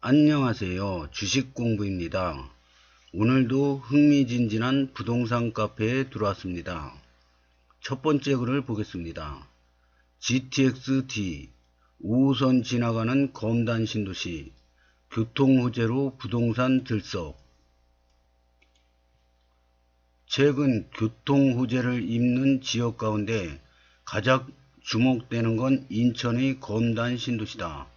안녕하세요. 주식공부입니다. 오늘도 흥미진진한 부동산 카페에 들어왔습니다. 첫 번째 글을 보겠습니다. GTX-D 5호선 지나가는 검단 신도시 교통호재로 부동산 들썩. 최근 교통호재를 입는 지역 가운데 가장 주목되는 건 인천의 검단 신도시다.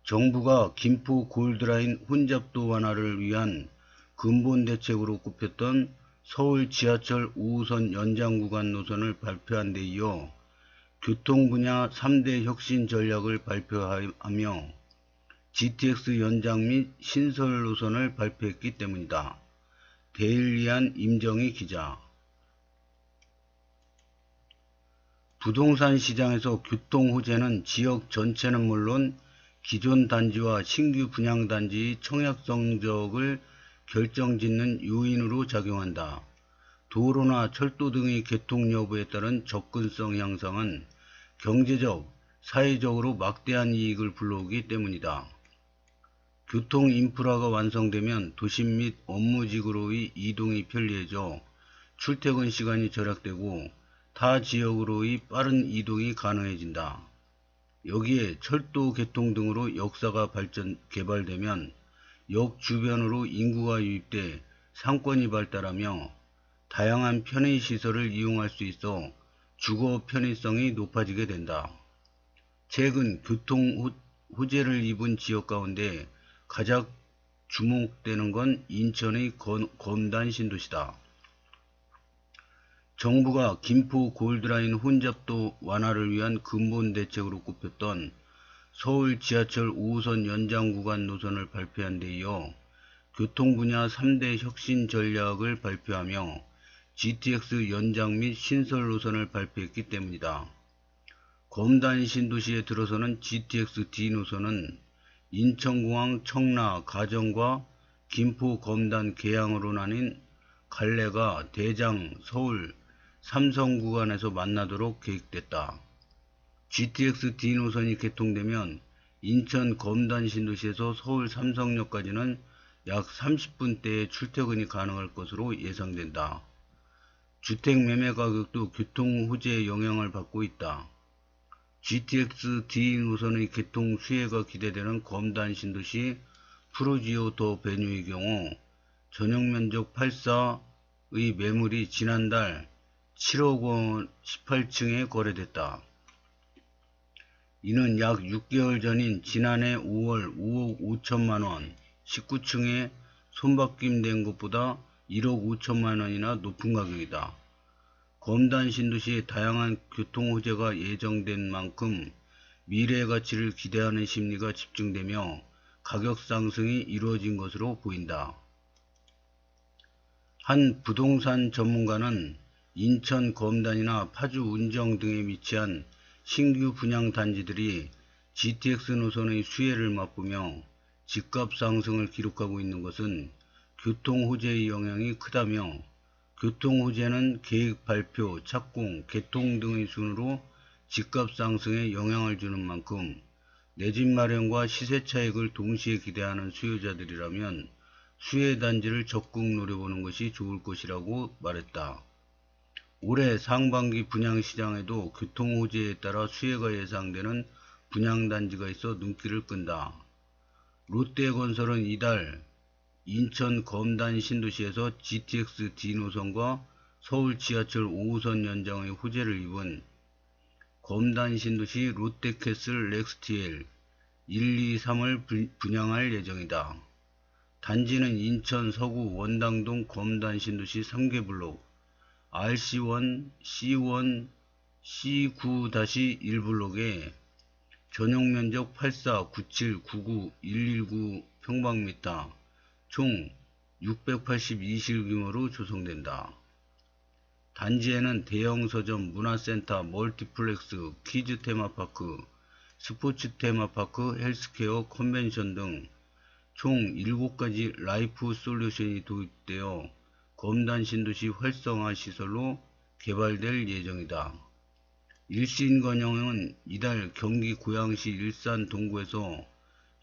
정부가 김포 골드라인 혼잡도 완화를 위한 근본 대책으로 꼽혔던 서울 지하철 5호선 연장 구간 노선을 발표한 데 이어 교통 분야 3대 혁신 전략을 발표하며 GTX 연장 및 신설 노선을 발표했기 때문이다. 데일리안 임정희 기자. 부동산 시장에서 교통 호재는 지역 전체는 물론 기존 단지와 신규 분양 단지의 청약 성적을 결정짓는 요인으로 작용한다. 도로나 철도 등의 개통 여부에 따른 접근성 향상은 경제적, 사회적으로 막대한 이익을 불러오기 때문이다. 교통 인프라가 완성되면 도심 및 업무지구로의 이동이 편리해져 출퇴근 시간이 절약되고 타 지역으로의 빠른 이동이 가능해진다. 여기에 철도 개통 등으로 역사가 개발되면 역 주변으로 인구가 유입돼 상권이 발달하며 다양한 편의시설을 이용할 수 있어 주거 편의성이 높아지게 된다. 최근 교통 호재를 입은 지역 가운데 가장 주목되는 건 인천의 검단 신도시다. 정부가 김포 골드라인 혼잡도 완화를 위한 근본 대책으로 꼽혔던 서울 지하철 5호선 연장 구간 노선을 발표한 데 이어 교통 분야 3대 혁신 전략을 발표하며 GTX 연장 및 신설 노선을 발표했기 때문이다. 검단 신도시에 들어서는 GTX-D 노선은 인천공항 청라 가정과 김포 검단 계양으로 나뉜 갈래가 대장 서울 삼성 구간에서 만나도록 계획됐다. GTX-D 노선이 개통되면 인천 검단 신도시에서 서울 삼성역까지는 약 30분대의 출퇴근이 가능할 것으로 예상된다. 주택 매매 가격도 교통 호재의 영향을 받고 있다. GTX-D 노선의 개통 수혜가 기대되는 검단 신도시 프루지오 더 베뉴의 경우 전용면적 8사의 매물이 지난달 7억 원 18층에 거래됐다. 이는 약 6개월 전인 지난해 5월 5억 5천만 원 19층에 손바뀜된 것보다 1억 5천만 원이나 높은 가격이다. 검단 신도시의 다양한 교통 호재가 예정된 만큼 미래의 가치를 기대하는 심리가 집중되며 가격 상승이 이루어진 것으로 보인다. 한 부동산 전문가는 인천 검단이나 파주 운정 등에 위치한 신규 분양 단지들이 GTX 노선의 수혜를 맛보며 집값 상승을 기록하고 있는 것은 교통 호재의 영향이 크다며 교통 호재는 계획 발표, 착공, 개통 등의 순으로 집값 상승에 영향을 주는 만큼 내 집 마련과 시세 차익을 동시에 기대하는 수요자들이라면 수혜 단지를 적극 노려보는 것이 좋을 것이라고 말했다. 올해 상반기 분양시장에도 교통호재에 따라 수혜가 예상되는 분양단지가 있어 눈길을 끈다. 롯데건설은 이달 인천 검단 신도시에서 GTX-D 노선과 서울 지하철 5호선 연장의 호재를 입은 검단 신도시 롯데캐슬 렉스티엘 1, 2, 3을 분양할 예정이다. 단지는 인천 서구 원당동 검단 신도시 3개 블록 RC1, C1, C9-1 블록에 전용면적 84, 97, 99, 119 평방미터 총 682실 규모로 조성된다. 단지에는 대형 서점, 문화센터, 멀티플렉스, 키즈 테마파크, 스포츠 테마파크, 헬스케어, 컨벤션 등 총 7가지 라이프 솔루션이 도입되어 검단 신도시 활성화 시설로 개발될 예정이다. 일신건영은 이달 경기 고양시 일산 동구에서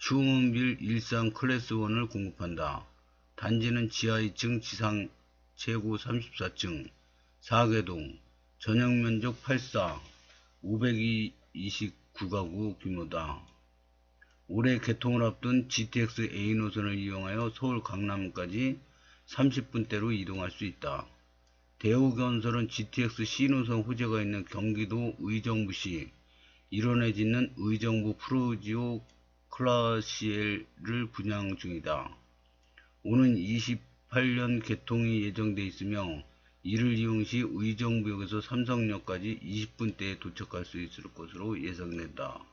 휴먼빌 일산 클래스 1을 공급한다. 단지는 지하 2층, 지상 최고 34층, 4개동, 전용면적 84, 529가구 규모다. 올해 개통을 앞둔 GTX A 노선을 이용하여 서울 강남까지 30분대로 이동할 수 있다. 대우건설은 GTX C 노선 호재가 있는 경기도 의정부시 일원에 짓는 의정부 프로지오 클라시엘을 분양 중이다. 오는 28년 개통이 예정돼 있으며 이를 이용 시 의정부역에서 삼성역까지 20분대에 도착할 수 있을 것으로 예상된다.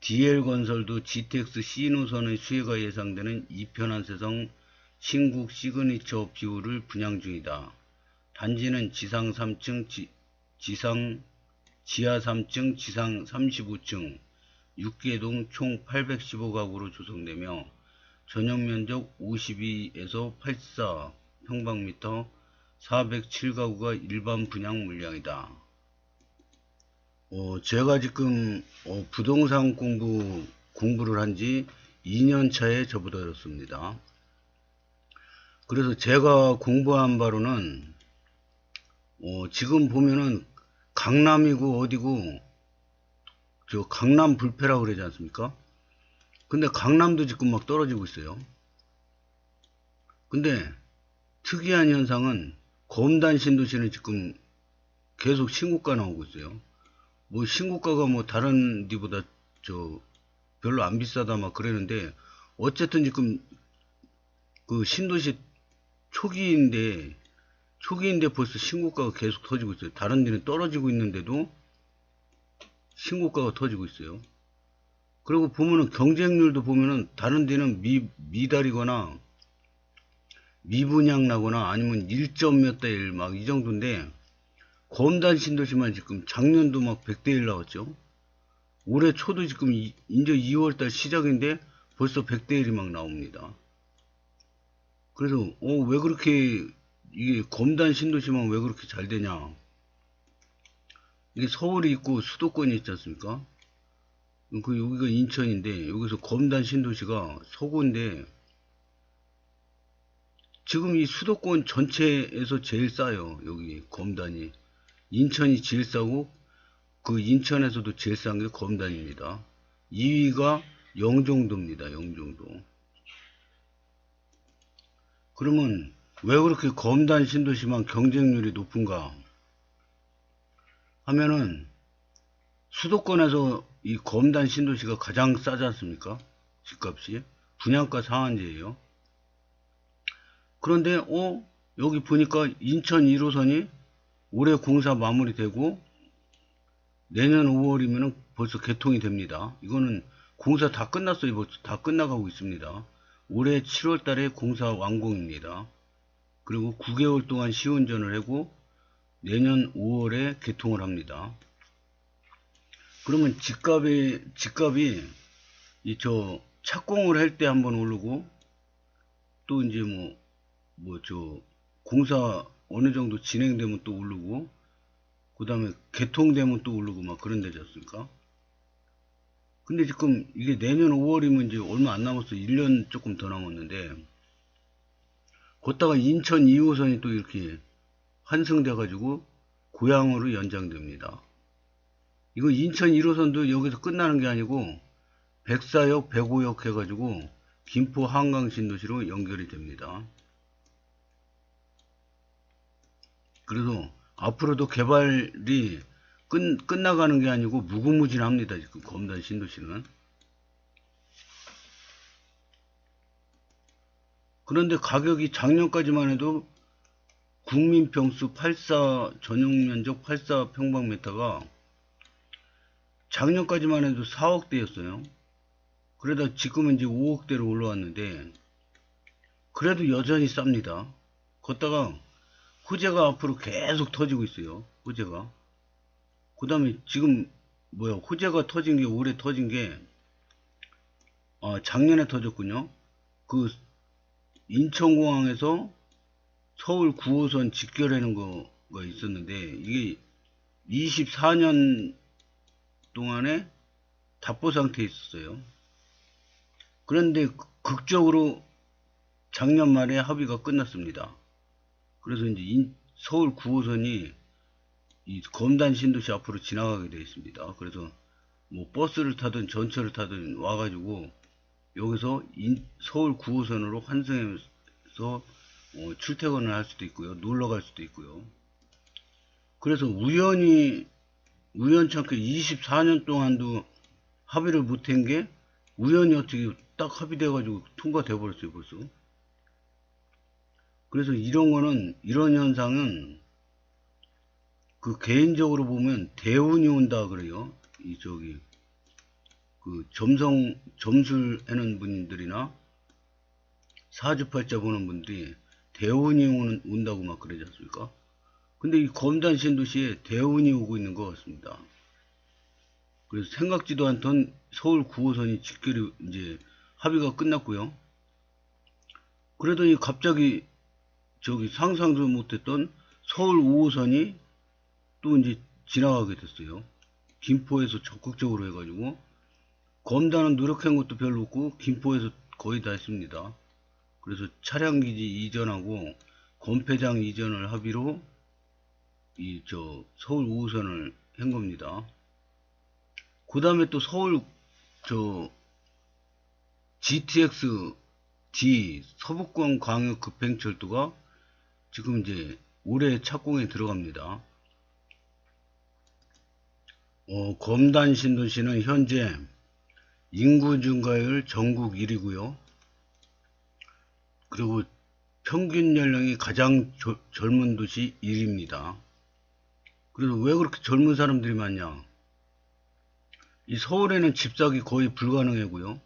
DL건설도 GTX C 노선의 수혜가 예상되는 이편한세성 신국 시그니처 뷰를 분양 중이다. 단지는 지하 3층, 지상 35층, 6개동 총 815가구로 조성되며 전용면적 52에서 84평방미터, 407가구가 일반 분양 물량이다. 제가 지금 부동산 공부를 한 지 2년 차에 접어들었습니다. 그래서 제가 공부한 바로는 지금 보면은 강남이고 어디고 저 강남 불패라고 그러지 않습니까? 근데 강남도 지금 막 떨어지고 있어요. 근데 특이한 현상은 검단 신도시는 지금 계속 신고가 나오고 있어요. 뭐 신고가가 뭐 다른 데보다 저 별로 안 비싸다 막 그러는데 어쨌든 지금 그 신도시 초기인데 벌써 신고가가 계속 터지고 있어요. 다른 데는 떨어지고 있는데도 신고가가 터지고 있어요. 그리고 보면은 경쟁률도 보면은 다른 데는 미달이거나 미분양 나거나 아니면 1점 몇 대 1 막 이 정도인데 검단 신도시만 지금 작년도 막 100대 1 나왔죠. 올해 초도 지금 이제 2월달 시작인데 벌써 100대 1이 막 나옵니다. 그래서 왜 그렇게 이게 검단 신도시만 왜 그렇게 잘 되냐? 이게 서울이 있고 수도권이 있지 않습니까? 그 여기가 인천인데 여기서 검단 신도시가 서구인데 지금 이 수도권 전체에서 제일 싸요. 여기 검단이. 인천이 제일 싸고 그 인천에서도 제일 싼 게 검단입니다. 2위가 영종도입니다. 영종도. 그러면 왜 그렇게 검단 신도시만 경쟁률이 높은가 하면은 수도권에서 이 검단 신도시가 가장 싸지 않습니까? 집값이. 분양가 상한제예요. 그런데 여기 보니까 인천 1호선이 올해 공사 마무리되고 내년 5월이면 벌써 개통이 됩니다. 이거는 공사 다 끝났어요. 벌써 다 끝나가고 있습니다. 올해 7월 달에 공사 완공입니다. 그리고 9개월 동안 시운전을 하고 내년 5월에 개통을 합니다. 그러면 집값이 이 저 착공을 할 때 한번 오르고 또 이제 공사 어느 정도 진행되면 또 오르고 그 다음에 개통되면 또 오르고 막 그런 데지 않습니까? 근데 지금 이게 내년 5월이면 이제 얼마 안 남았어. 1년 조금 더 남았는데 걷다가 인천 2호선이 또 이렇게 환승돼 가지고 고양으로 연장됩니다. 이거 인천 1호선도 여기서 끝나는 게 아니고 백사역, 백오역 해가지고 김포 한강 신도시로 연결이 됩니다. 그래서 앞으로도 개발이 끝나가는 게 아니고 무궁무진합니다. 지금 검단 신도시는. 그런데 가격이 작년까지만 해도 국민평수 84 전용면적 84평방미터가 작년까지만 해도 4억대였어요. 그러다 지금은 이제 5억대로 올라왔는데 그래도 여전히 쌉니다. 걷다가 호재가 앞으로 계속 터지고 있어요. 호재가. 그 다음에 지금 호재가 터진 게 올해 터진 게 작년에 터졌군요. 그 인천공항에서 서울 9호선 직결하는 거가 있었는데 이게 24년 동안에 답보 상태에 있었어요. 그런데 극적으로 작년 말에 합의가 끝났습니다. 그래서 이제 서울 9호선이 이 검단 신도시 앞으로 지나가게 되어 있습니다. 그래서 뭐 버스를 타든 전철을 타든 와가지고 여기서 서울 9호선으로 환승해서 출퇴근을 할 수도 있고요. 놀러 갈 수도 있고요. 그래서 우연찮게 24년 동안도 합의를 못한 게 우연히 어떻게 딱 합의돼가지고 통과돼 버렸어요, 벌써. 그래서 이런 현상은 그 개인적으로 보면 대운이 온다 그래요. 점술 하는 분들이나 사주팔자 보는 분들이 대운이 온다고 막 그러지 않습니까? 근데 이 검단 신도시에 대운이 오고 있는 것 같습니다. 그래서 생각지도 않던 서울 9호선이 직결이 이제 합의가 끝났고요. 그러더니 갑자기 상상도 못했던 서울 5호선이 또 이제 지나가게 됐어요. 김포에서 적극적으로 해가지고 검단은 노력한 것도 별로 없고 김포에서 거의 다 했습니다. 그래서 차량기지 이전하고 검폐장 이전을 합의로 서울 5호선을 한 겁니다. 그 다음에 또 서울 GTX D 서북권 광역 급행철도가 지금 이제 올해 착공에 들어갑니다. 검단 신도시는 현재 인구 증가율 전국 1위고요. 그리고 평균 연령이 가장 젊은 도시 1위입니다. 그래서 왜 그렇게 젊은 사람들이 많냐? 이 서울에는 집 사기 거의 불가능하고요.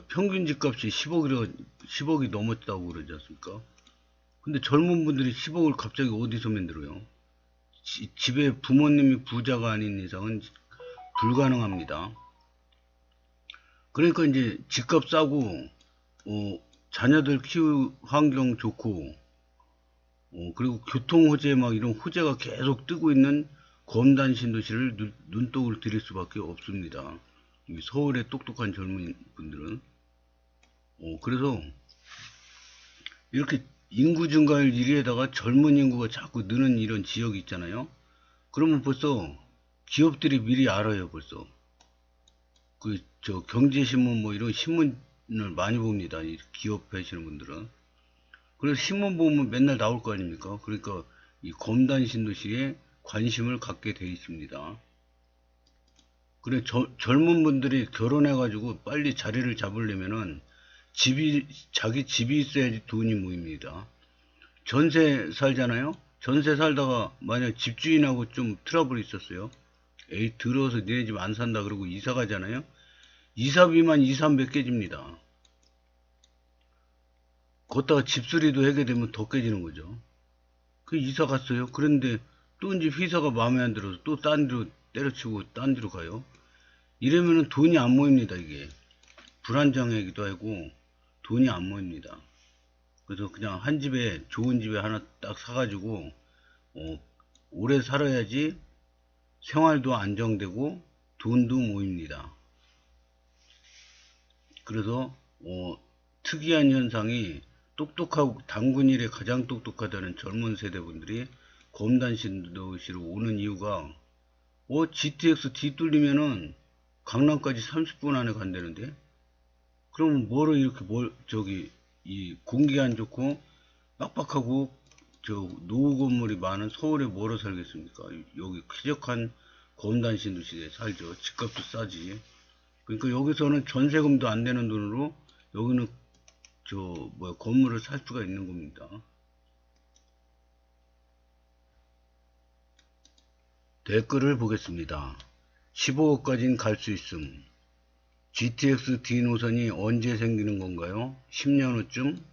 평균 집값이 10억이 넘었다고 그러지 않습니까? 근데 젊은 분들이 10억을 갑자기 어디서 만들어요? 집에 부모님이 부자가 아닌 이상은 불가능합니다. 그러니까 이제 집값 싸고, 자녀들 키울 환경 좋고, 그리고 교통 호재 막 이런 호재가 계속 뜨고 있는 검단 신도시를 눈독을 들일 수밖에 없습니다. 서울의 똑똑한 젊은 분들은. 그래서 이렇게 인구 증가율 1위에다가 젊은 인구가 자꾸 느는 이런 지역이 있잖아요. 그러면 벌써 기업들이 미리 알아요, 벌써. 경제신문 뭐 이런 신문을 많이 봅니다. 이 기업 하시는 분들은. 그래서 신문 보면 맨날 나올 거 아닙니까? 그러니까 이 검단 신도시에 관심을 갖게 돼 있습니다. 그래, 젊은 분들이 결혼해가지고 빨리 자리를 잡으려면은 자기 집이 있어야지 돈이 모입니다. 전세 살잖아요? 전세 살다가 만약 집주인하고 좀 트러블이 있었어요. 에이, 들어서 니네 집 안 산다 그러고 이사 가잖아요? 이사비만 2, 300 깨집니다. 걷다가 집수리도 하게 되면 더 깨지는 거죠. 그 이사 갔어요. 그런데 또 이제 회사가 마음에 안 들어서 또 딴 데로 때려치고 딴 데로 가요. 이러면은 돈이 안 모입니다, 이게. 불안정하기도 하고 돈이 안 모입니다. 그래서 그냥 한 집에, 좋은 집에 하나 딱 사가지고, 오래 살아야지 생활도 안정되고 돈도 모입니다. 그래서, 특이한 현상이 똑똑하고 당군일에 가장 똑똑하다는 젊은 세대분들이 검단 신도시로 오는 이유가, GTX D 뚫리면은 강남까지 30분 안에 간다는데? 그러면 뭐로 이렇게 이 공기 안 좋고 빡빡하고 노후 건물이 많은 서울에 뭐로 살겠습니까? 여기 쾌적한 검단 신도시에 살죠. 집값도 싸지. 그러니까 여기서는 전세금도 안 내는 돈으로 여기는 건물을 살 수가 있는 겁니다. 댓글을 보겠습니다. 15억까지는 갈 수 있음. GTX D 노선이 언제 생기는 건가요? 10년 후쯤?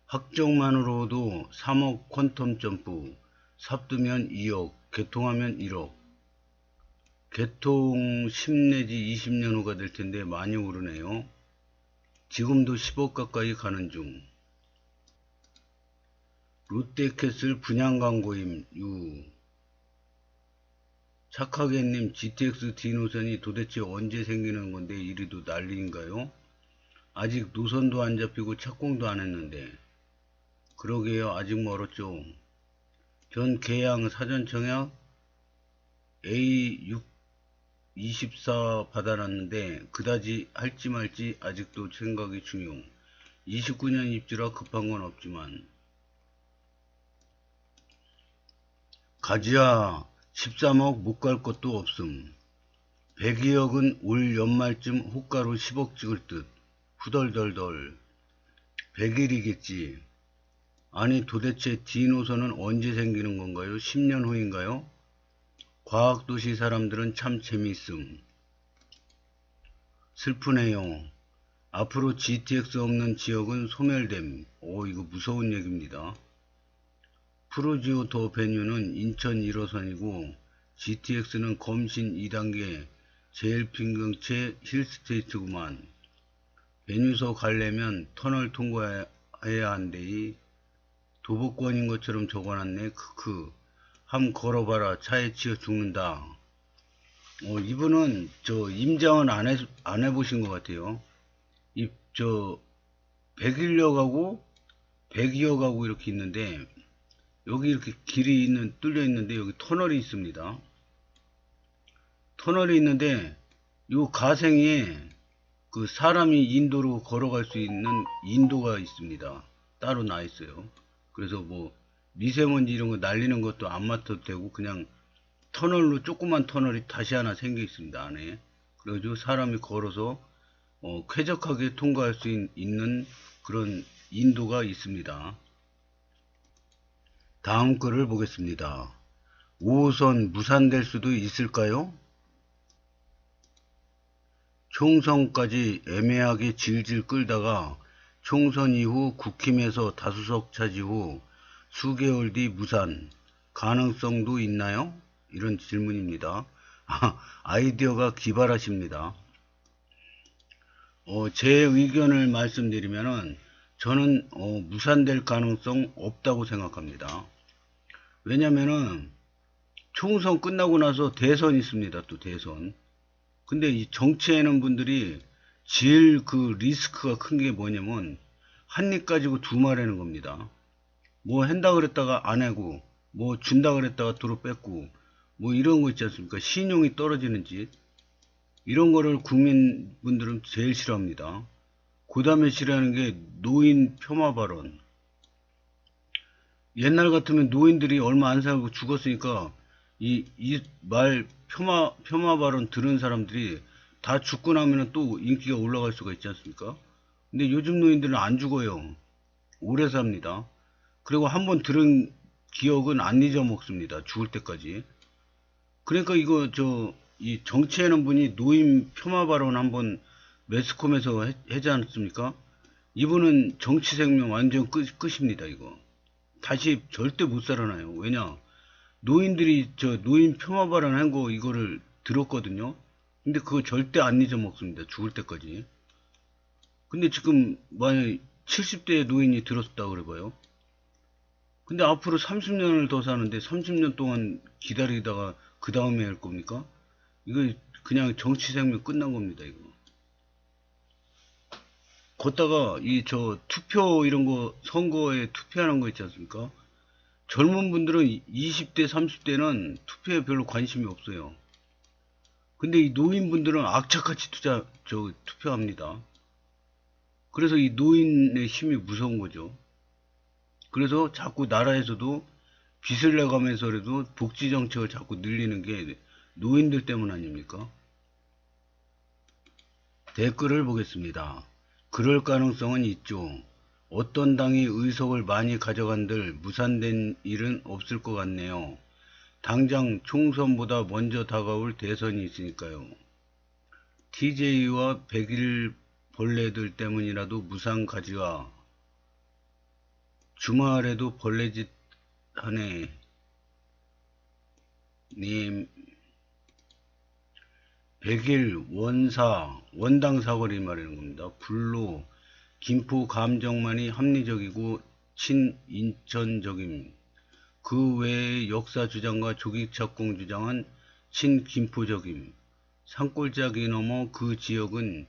확정만으로도 3억 퀀텀 점프, 삽두면 2억, 개통하면 1억. 개통 10 내지 20년 후가 될 텐데 많이 오르네요. 지금도 10억 가까이 가는 중. 롯데캐슬 분양 광고임. 착하게님, GTX D 노선이 도대체 언제 생기는 건데 이리도 난리인가요? 아직 노선도 안 잡히고 착공도 안 했는데. 그러게요. 아직 멀었죠. 전 계양 사전청약 A624 받아놨는데 그다지 할지 말지 아직도 생각이 중요. 29년 입주라 급한 건 없지만. 가지야, 13억 못 갈 것도 없음. 102억은 올 연말쯤 호가로 10억 찍을 듯. 후덜덜덜. 100일이겠지. 아니 도대체 D노선은 언제 생기는 건가요? 10년 후인가요? 과학도시 사람들은 참 재미있음. 슬프네요. 앞으로 GTX 없는 지역은 소멸됨. 이거 무서운 얘기입니다. 프로지오 더 베뉴는 인천 1호선이고 GTX는 검신 2단계 제일 빈경채 힐스테이트구만. 베뉴소 가려면 터널 통과해야 한대이. 도보권인 것처럼 적어놨네. 크크. 함 걸어봐라. 차에 치여 죽는다. 이분은 임장은 안 해보신 것 같아요. 101역하고 102역하고 이렇게 있는데, 여기 이렇게 길이 뚫려 있는데, 여기 터널이 있습니다. 터널이 있는데, 요 가생에 그 사람이 인도로 걸어갈 수 있는 인도가 있습니다. 따로 나 있어요. 그래서 뭐, 미세먼지 이런 거 날리는 것도 안 맡아도 되고, 그냥 터널로, 조그만 터널이 다시 하나 생겨 있습니다, 안에. 그래가지고 사람이 걸어서, 쾌적하게 통과할 수 있는 그런 인도가 있습니다. 다음 글을 보겠습니다. 5호선 무산될 수도 있을까요? 총선까지 애매하게 질질 끌다가 총선 이후 국힘에서 다수석 차지 후 수개월 뒤 무산, 가능성도 있나요? 이런 질문입니다. 아이디어가 기발하십니다. 제 의견을 말씀드리면은 저는 무산될 가능성 없다고 생각합니다. 왜냐면은 총선 끝나고 나서 대선 있습니다. 또 대선. 근데 이 정치하는 분들이 제일 그 리스크가 큰 게 뭐냐면 한 입 가지고 두 말하는 겁니다. 뭐 한다 그랬다가 안 하고 뭐 준다 그랬다가 도로 뺏고 뭐 이런 거 있지 않습니까? 신용이 떨어지는 짓. 이런 거를 국민분들은 제일 싫어합니다. 그 다음에 싫어하는 게 노인 폄하 발언. 옛날 같으면 노인들이 얼마 안 살고 죽었으니까 이 말 폄하 발언 들은 사람들이 다 죽고 나면 또 인기가 올라갈 수가 있지 않습니까? 근데 요즘 노인들은 안 죽어요. 오래 삽니다. 그리고 한번 들은 기억은 안 잊어먹습니다. 죽을 때까지. 그러니까 이거 이 정치하는 분이 노인 폄하 발언 한번 매스컴에서 하지 않습니까? 이분은 정치 생명 완전 끝입니다, 이거. 다시 절대 못 살아나요. 왜냐? 노인들이 노인 폄하 발언 한 거 이거를 들었거든요. 근데 그거 절대 안 잊어먹습니다. 죽을 때까지. 근데 지금 만약 70대 노인이 들었다 그래봐요. 근데 앞으로 30년을 더 사는데 30년 동안 기다리다가 그 다음에 할 겁니까? 이거 그냥 정치 생명 끝난 겁니다, 이거. 걷다가 투표 이런 거 선거에 투표하는 거 있지 않습니까? 젊은 분들은 20대, 30대는 투표에 별로 관심이 없어요. 근데 이 노인분들은 악착같이 투표합니다. 그래서 이 노인의 힘이 무서운 거죠. 그래서 자꾸 나라에서도 빚을 내가면서라도 복지 정책을 자꾸 늘리는 게 노인들 때문 아닙니까? 댓글을 보겠습니다. 그럴 가능성은 있죠. 어떤 당이 의석을 많이 가져간들 무산된 일은 없을 것 같네요. 당장 총선보다 먼저 다가올 대선이 있으니까요. TJ와 100일 벌레들 때문이라도 무산 가지와. 주말에도 벌레짓 하네. 님. 100일 원당 사거리 말하는 겁니다. 불로 김포 감정만이 합리적이고 친인천적임. 그 외의 역사 주장과 조기착공 주장은 친김포적임. 산골짜기 넘어 그 지역은